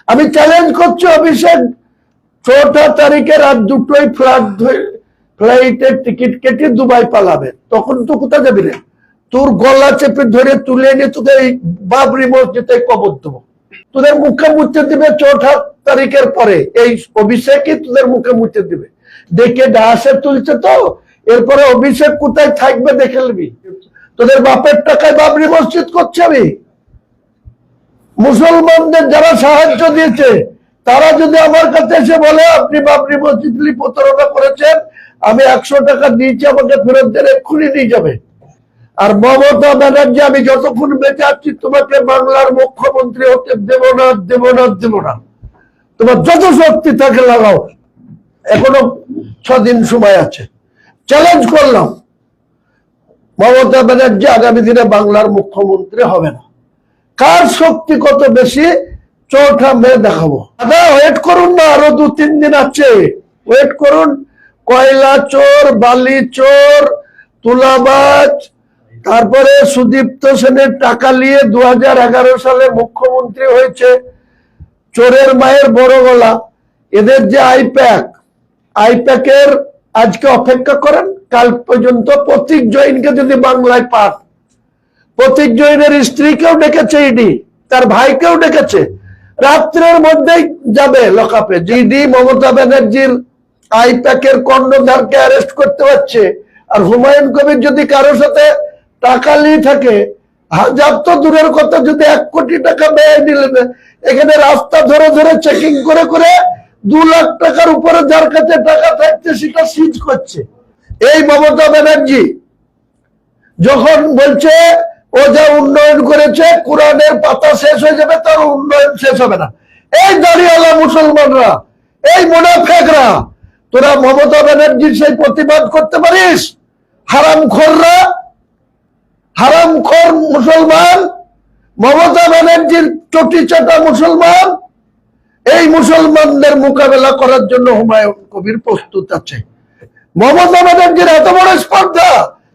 আমি চ্যালেঞ্জ করছি অভিষেক 4টা তারিখে রাত 2টোয় ফ্লাইটের টিকিট কেটে দুবাই পালাবে, তখন তো কোথায় যাবি রে? তোর গলা চেপে ধরে তুলে এনে তোকে এই বাবরি মসজিদে কবর দেবো। তোদের মুখে মুছে দিবে 4টা তারিখের পরে, এই অভিষেকই তোদের মুখে মুছে দিবে। দেখে ডাসে তুলছে তো, এরপরে অভিষেক কোথায় থাকবে দেখে নিবি। তোদের বাপের টাকায় বাবরি মসজিদ করছে আমি। মুসলমানদের যারা সাহায্য দিয়েছে তারা যদি আমার কাছে এসে বলে আপনি বাবরি মসজিদ প্রতারণা করেছেন, আমি 100 টাকা দিয়েছি আমাকে ফেরত দেন, এক্ষুনি নিয়ে যাবে। আর মমতা ব্যানার্জি, আমি যতক্ষণ বেঁচে আছি তোমাকে বাংলার মুখ্যমন্ত্রী হতে দেব না, দেব না, দেব না। তোমার যত শক্তি থাকে লাগাও, এখনো 6 দিন সময় আছে। চ্যালেঞ্জ করলাম, মমতা ব্যানার্জি আগামী দিনে বাংলার মুখ্যমন্ত্রী হবে না। কার শক্তি কত বেশি 4টা মে দেখাবো। দাদা ওয়েট করুন না, আরো 2-3 দিন আছে, ওয়েট করুন। কয়লা চোর, বালি চোর, তুলাবাজ, তারপরে সুদীপ্ত সেনের টাকা নিয়ে 2011 সালে মুখ্যমন্ত্রী হয়েছে, চোরের মায়ের বড় গলা। এদের যে আইপ্যাকের আজকে অপেক্ষা করেন, কাল পর্যন্ত প্রতীক জৈনকে যদি বাংলায় পান, প্রতীক জৈনের স্ত্রীকেও ডেকেছে ইডি, তার ভাইকেও ডেকেছে, রাত্রের মধ্যেই যাবে লকআপে। ইডি মমতা ব্যানার্জির আইপ্যাকের কর্ণধারকে অ্যারেস্ট করতে পারছে, আর হুমায়ুন কবির যদি কারোর সাথে টাকা নিয়ে থাকে, হাজার তো দূরের কথা, যদি 1 কোটি টাকা ব্যয় নিলেন, এখানে রাস্তা ধরে ধরে চেকিং করে করে 2 লাখ টাকার উপরে যার কাছে টাকা থাকছে সেটা সিজ করছে। এই মমতা ব্যানার্জি যখন বলছে ও যা উন্নয়ন করেছে, কোরআনের পাতা শেষ হয়ে যাবে, তার উন্নয়ন শেষ হবে না। এই দাঁড়িয়ালা মুসলমানরা, এই মুনাফিকরা, তোরা মমতা ব্যানার্জির সেই প্রতিবাদ করতে পারিস? হারামখোররা, হারামখোর মুসলমান, মমতা ব্যানার্জির চটি চাটা মুসলমান, এই মুসলমানদের মোকাবেলা করার জন্য হুমায়ুন কবির প্রস্তুত আছে। মমতা ব্যানার্জির এত বড় স্পর্ধা,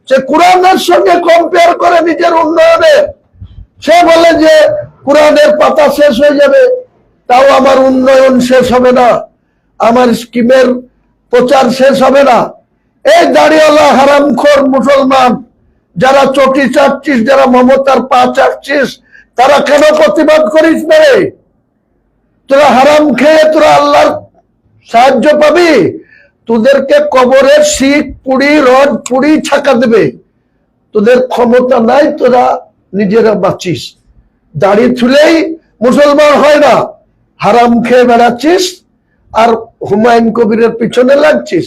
সে কোরআনের সঙ্গে কম্পেয়ার করে নিজের উন্নয়নের। সে বলে যে কোরআনের পাতা শেষ হয়ে যাবে, তাও আমার উন্নয়ন শেষ হবে না, আমার স্কিমের প্রচার শেষ হবে না। এই দাড়িওয়ালা হারামখোর মুসলমান, যারা চটি চাটছিস, যারা মমতার পা চাটছিস, তারা কেন প্রতিবাদ করিস না রে? তোরা হারাম খেয়ে তোরা আল্লাহর সাহায্য পাবি? তোদেরকে কবরের শিখ পুড়ি, রড পুড়ি ছাকা দেবে। তোদের ক্ষমতা নাই, তোরা নিজেরা বাঁচিস। দাড়ি ছুলেই মুসলমান হয় না, হারাম খেয়ে বেড়াচ্ছিস আর হুমায়ুন কবিরের পিছনে লাগছিস।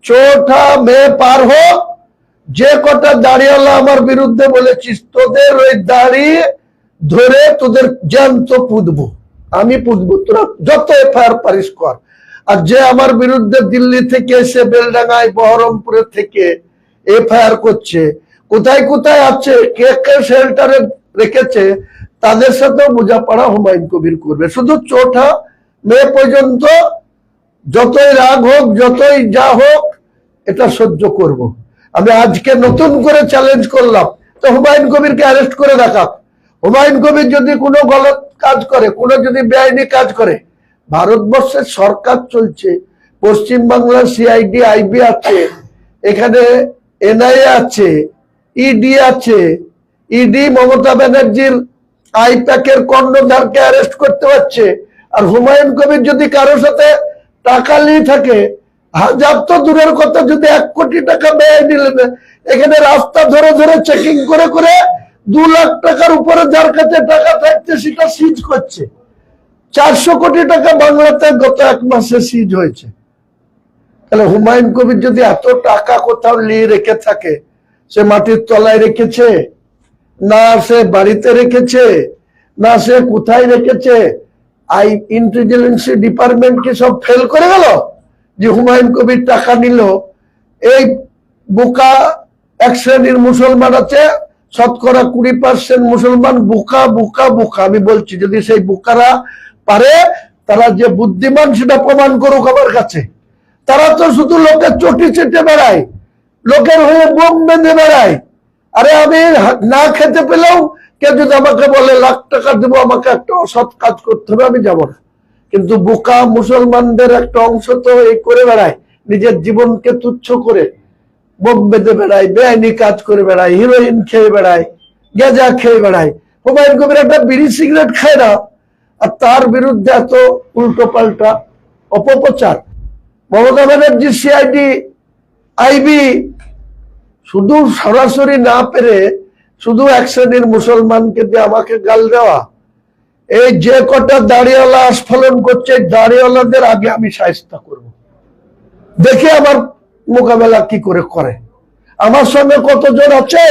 4টা মে পার হোক, যে কটা দাড়িওয়ালা আমার বিরুদ্ধে বলেছিস, তোদের ওই দাড়ি ধরে তোদের জ্যান্ত পুঁতবো, আমি পুঁতবো। তোরা যত এফআইআর পারিস কর। আর যে আমার বিরুদ্ধে দিল্লি থেকে এসে বেলডাঙ্গায়, বহরমপুরে থেকে এফআইআর করছে, কোথায় কোথায় আছে, কে কে শেল্টারে রেখেছে, তাদের সাথেও বোঝাপড়া হুমায়ুন কবির করবে। শুধু 4টা মে পর্যন্ত যতই রাগ হোক, যতই যা হোক, এটা সহ্য করব। আমি আজকে নতুন করে চ্যালেঞ্জ করলাম, তো হুমায়ুন কবিরকে অ্যারেস্ট করে দেখাক। হুমায়ুন কবির যদি কোনো গলত কাজ করে, কোনো যদি বেআইনি কাজ করে, ভারতবর্ষের সরকার চলছে, পশ্চিমবাংলার সিআইডি আইবি আছে, এখানে এনআইএ আছে, ইডি আছে। ইডি মমতা ব্যানার্জির আইপ্যাকের কর্ণধারকে অ্যারেস্ট করতে পারছে, আর হুমায়ুন কবির যদি কারোর সাথে টাকা নিয়ে থাকে, হাজার তো দূরের কথা, যদি 1 কোটি টাকা ব্যয় নিলেন, এখানে রাস্তা ধরে ধরে চেকিং করে করে 2 লাখ টাকার উপরে যার কাছে টাকা থাকছে সেটা সিজ করছে। 400 কোটি টাকা বাংলাতে গত 1 মাসে সিজ হয়েছে। তাহলে হুমায়ুন কবির যদি এত টাকা কোথাও নিয়ে রেখে থাকে, সে মাটির তলায় রেখেছে না, সে বাড়িতে রেখেছে না, সে কোথায় রেখেছে? ইন্টেলিজেন্স ডিপার্টমেন্ট কি সব ফেল করে গেল যে হুমায়ুন কবির টাকা নিল? এই বোকা 1 শ্রেণীর মুসলমান আছে, শতকরা 20% মুসলমান বোকা বোকা বোকা। আমি বলছি, যদি সেই বোকারা পারে, তারা যে বুদ্ধিমান সেটা প্রমাণ করুক আমার কাছে। তারা তো শুধু লোকের চটি চেটে বেড়ায়, লোকের হয়ে বোম বেঁধে বেড়ায়। আরে আমি না খেতে পেলেও কেউ যদি আমাকে বলে লাখ টাকা দেবো, আমাকে একটা অসৎ কাজ করতে হবে, আমি যাবো না। কিন্তু বোকা মুসলমানদের একটা অংশ তো এই করে বেড়ায়, নিজের জীবনকে তুচ্ছ করে বোম বেঁধে বেড়ায়, বেআইনি কাজ করে বেড়ায়, হিরোইন খেয়ে বেড়ায়, গেঁজা খেয়ে বেড়ায়। হুমায়ুন কবির একটা বিড়ি সিগারেট খায় না, আর তার বিরুদ্ধে এত উল্টো পাল্টা অপপ্রচার। মমতা ব্যানার্জি সিআইডি আইবি শুধু সরাসরি না পেরে শুধু এক শ্রেণীর মুসলমানকে দিয়ে আমাকে গাল দেওয়া, এই যে কটা দাড়িওয়ালা আস্ফলন করছে, দাড়িওয়ালাদের আগে আমি শায়েস্তা করব, দেখে আমার মোকাবেলা কি করে করে। আমার সঙ্গে কতজন আছে,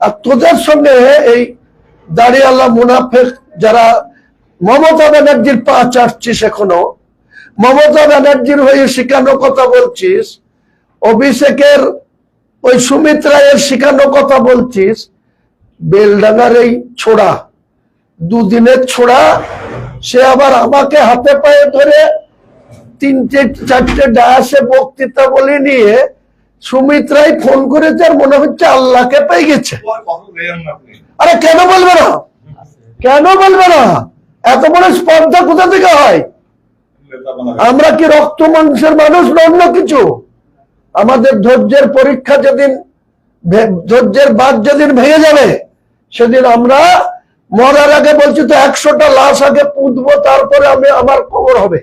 আর তোদের সঙ্গে এই দাড়িওয়ালা মুনাফেক যারা মমতা ব্যানার্জির পা চাটছিস, এখনো মমতা ব্যানার্জির হয়ে শিখানো কথা বলছিস, অভিষেকের ওই সুমিত রায়ের শিখানো কথা বলছিস, বেলডাঙ্গার এই ছোড়া, দুদিনের ছোড়া, সে আবার আমাকে হাতে পায়ে ধরে 3-4টে ডায়াসে বক্তৃতা বলে নিয়ে সুমিত রায় ফোন করেছে, আর মনে হচ্ছে আল্লাহকে পেয়ে গেছে। আরে কেন বলবে না, কেন বলবে না? এত বড় স্পর্ধা কোথা থেকে হয়? আমরা কি রক্ত মাংসের মানুষ না অন্য কিছু? আমাদের ধৈর্যের পরীক্ষা যেদিন, ধৈর্যের বাঁধ যেদিন ভেঙে যাবে, সেদিন আমরা মরার আগে বলছি তো 100টা লাশ আগে পুঁতবো, তারপরে আমি আমার কবর হবে।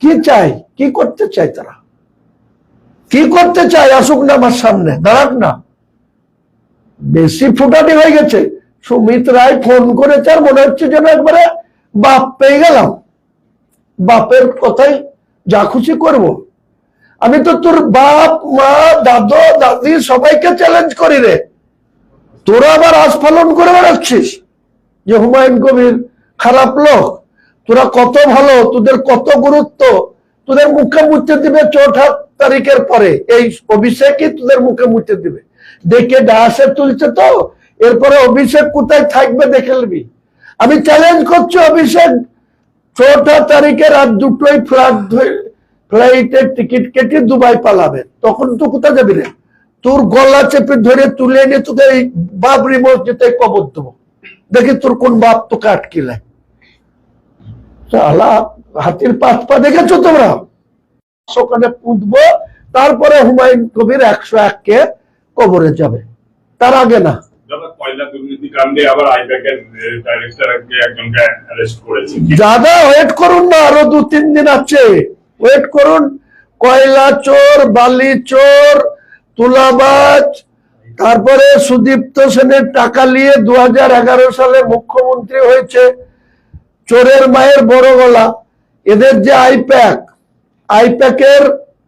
কি চাই, কি করতে চাই তারা, কি করতে চাই? আসুক না আমার সামনে, দাঁড়াক না। বেশি ফুটানি হয়ে গেছে। সুমিত রায় ফোন করেছে, আর মনে হচ্ছে যেন একবারে বাপ পেয়ে গেলাম, বাপের কথাই যা খুশি করব। আমি তো তোর বাপ মা দাদু দাদি সবাইকে চ্যালেঞ্জ করি রে, তোরা আবার আস্ফালন করে বেড়াচ্ছিস যে হুমায়ুন কবির খারাপ লোক, তোরা কত ভালো, তোদের কত গুরুত্ব, তোদের মুখে মুছতে দিবে 4 তারিখের পরে, এই অভিষেকই তোদের মুখে মুছতে দিবে। দেখে ডায়াসে তুলছে তো, এরপরে অভিষেক কোথায় থাকবে দেখে নিবি। আমি চ্যালেঞ্জ করছি, অভিষেক 4 তারিখে রাত 2টোয় ফ্লাইটের টিকিট কেটে দুবাই পালাবে, তখন তো কোথায় যাবি রে? তোর গলা চেপে ধরে তুলে নিয়ে তোকে এই বাবরি মসজিদে কবর দেবো, দেখি তোর কোন বাপ তোকে আটকিলে। হাতির 5 পা দেখেছো তোমরা? ওখানে পুঁতবো, তারপরে হুমায়ুন কবির 101কে কবরে যাবে, তার আগে না। দাদা ওয়েট করুন না, আরো 2-3 দিন আছে, ওয়েট করুন। কয়লা চোর, বালি চোর, তুলাবাজ, তারপরে সুদীপ্ত সেনের টাকা নিয়ে 2011 সালে মুখ্যমন্ত্রী হয়েছে, চোরের মায়ের বড় গলা, এদের যে আইপ্যাকের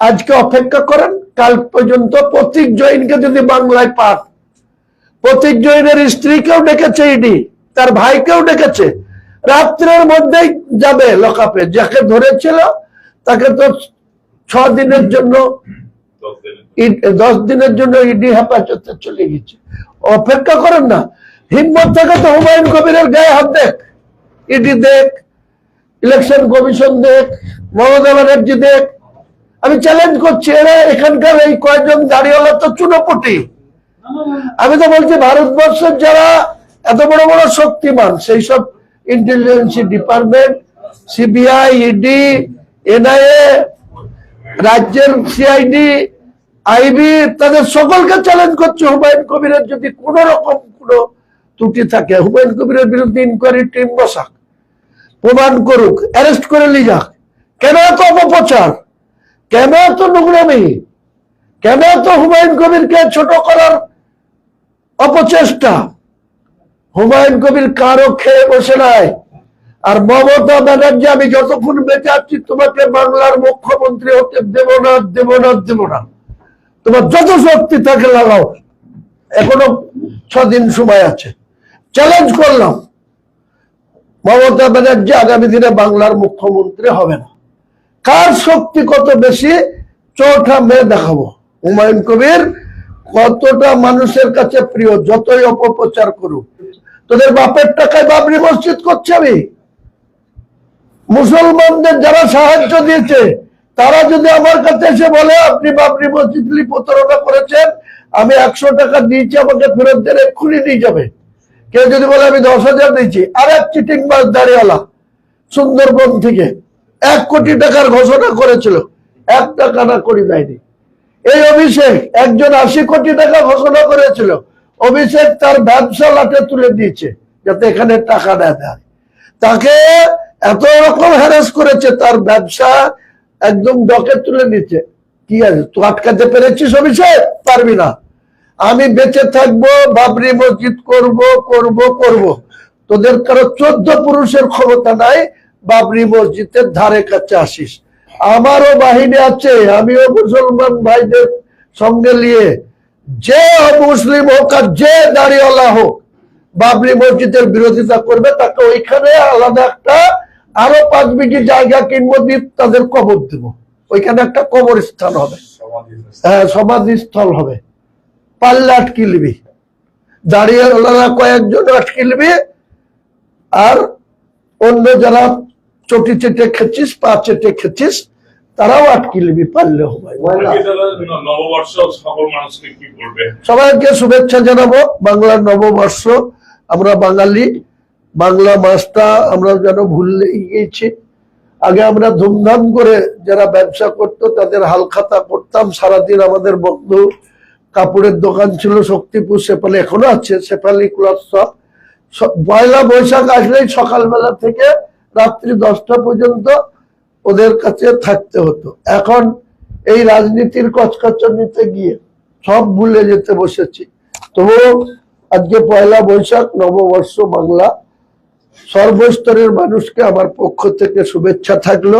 আজকে অপেক্ষা করেন, কাল পর্যন্ত প্রতীক জৈনকে যদি বাংলায় পান, প্রতীক জৈনের স্ত্রীকেও ডেকেছে ইডি, তার ভাইকেও ডেকেছে, রাত্রের মধ্যেই যাবে লকআপে। যাকে ধরেছিল তাকে তো 6 দিনের জন্য 10 দিনের জন্য ইডি হেফাজতে চলে গেছে। অপেক্ষা করেন না, হিম্মত থাকে তো হুমায়ুন কবিরের গায়ে হাত দেখ, ইডি দেখ, ইলেকশন কমিশন দেখ, মমতা ব্যানার্জি দেখ। আমি চ্যালেঞ্জ করছি, এরা এখানকার এই কয়েকজন দাঁড়িয়েওয়ালা তো চুনোপুটি। আমি তো বলছি ভারতবর্ষের যারা এত বড় বড় শক্তিমান, সেই সব intelligence department, CBI, ED, NIA, রাজ্যের সিআইডি, আইবি, তাদের সকলকে চ্যালেঞ্জ করছে, হুমায়ুন কবিরের যদি কোন রকম কোন ত্রুটি থাকে, হুমায়ুন কবিরের বিরুদ্ধে ইনকোয়ারি টিম বসাক, প্রমাণ করুক, অ্যারেস্ট করে নিয়ে যাক। কেন এত অপপ্রচার, কেন এত নোংরামি, কেন এত হুমায়ুন কবিরকে ছোট করার অপচেষ্টা? হুমায়ুন কবির কারো খেয়ে বসে নাই। আর মমতা ব্যানার্জি, আমি যতক্ষণ বেঁচে আছি তোমাকে বাংলার মুখ্যমন্ত্রী হতে দেব না, দেব না, দেব না। তোমার যত শক্তি থাকে লাগাও, এখনো 6 দিন সময় আছে। চ্যালেঞ্জ করলাম, মমতা ব্যানার্জি আগামী দিনে বাংলার মুখ্যমন্ত্রী হবে না। কার শক্তি কত বেশি 4টা মে দেখাবো। হুমায়ুন কবির কতটা মানুষের কাছে প্রিয়, যতই অপপ্রচার করুক। তোদের বাপের টাকায় বাবরি মসজিদ করছে আমি। মুসলমানদের যারা সাহায্য দিয়েছে, তারা যদি আমার কাছে এসে বলে আপনি বাবরি মসজিদ প্রতারণা করেছেন, আমি 100 টাকা দিয়েছি, আমাকে ফেরত দেন, এক্ষুনি নিয়ে যাবে। কেউ যদি বলে আমি 10,000 দিয়েছি, আর এক চিটিংবাজ দাঁড়িয়েওয়ালা সুন্দরবন থেকে 1 কোটি টাকার ঘোষণা করেছিল, 1 টাকা না করে দেয়নি। এই অভিষেক একজন 80 কোটি টাকা ঘোষণা করেছিল, অভিষেক তার ব্যবসা লাটে তুলে দিয়েছে যাতে এখানে টাকা না দেয়। তাকে এত রকম হ্যারাস করেছে, তার ব্যবসা একদম ডকে তুলে নিচ্ছে। কি আছে, তুই আটকাতে পেরেছিস অভিষেক? পারবি না। আমি বেঁচে থাকবো, বাবরি মসজিদ করব করব করব। তোদের কারো 14 পুরুষের ক্ষমতা নাই বাবরি মসজিদের ধারে কাছে আসিস। আমারও বাহিনী আছে, আমিও মুসলমান ভাইদের সঙ্গে নিয়ে, যে মুসলিম হোক আর যে দাড়িওয়ালা হোক বাবরি মসজিদের বিরোধিতা করবে, তাকে ওইখানে আলাদা একটা আরো 5 বিঘি জায়গা কিনবো, দ্বীপ তাদের কবর দেব। ওইখানে একটা কবরস্থান হবে, হ্যাঁ, সমাধিস্থল হবে। পাল্লা আটকে নিবি, দাঁড়িয়েওয়ালারা কয়েকজন আটকে নিবি, আর অন্য যারা চটি চেটে খেছিস, পা চেটে খেছিস, তারাও আটকে নিবি, পারলে হবে। সবাইকে শুভেচ্ছা জানাবো। বাংলার নববর্ষ, আমরা বাঙালি, বাংলা মাসটা আমরা যেন ভুললেই গিয়েছি। আগে আমরা ধুমধাম করে যারা ব্যবসা করতো তাদের হালখাতা করতাম সারাদিন। আমাদের বন্ধু কাপড়ের দোকান ছিল শক্তিপুর, সেপালি এখনো আছে, সেপালি ক্লথ শপ। পয়লা বৈশাখ আসলেই সকালবেলা থেকে রাত্রি 10টা পর্যন্ত ওদের কাছে থাকতে হতো। এখন এই রাজনীতির কচকচানিতে গিয়ে সব ভুলে যেতে বসেছি। তবুও আজকে পয়লা বৈশাখ, নববর্ষ বাংলা, সর্বস্তরের মানুষকে আমার পক্ষ থেকে শুভেচ্ছা থাকলো।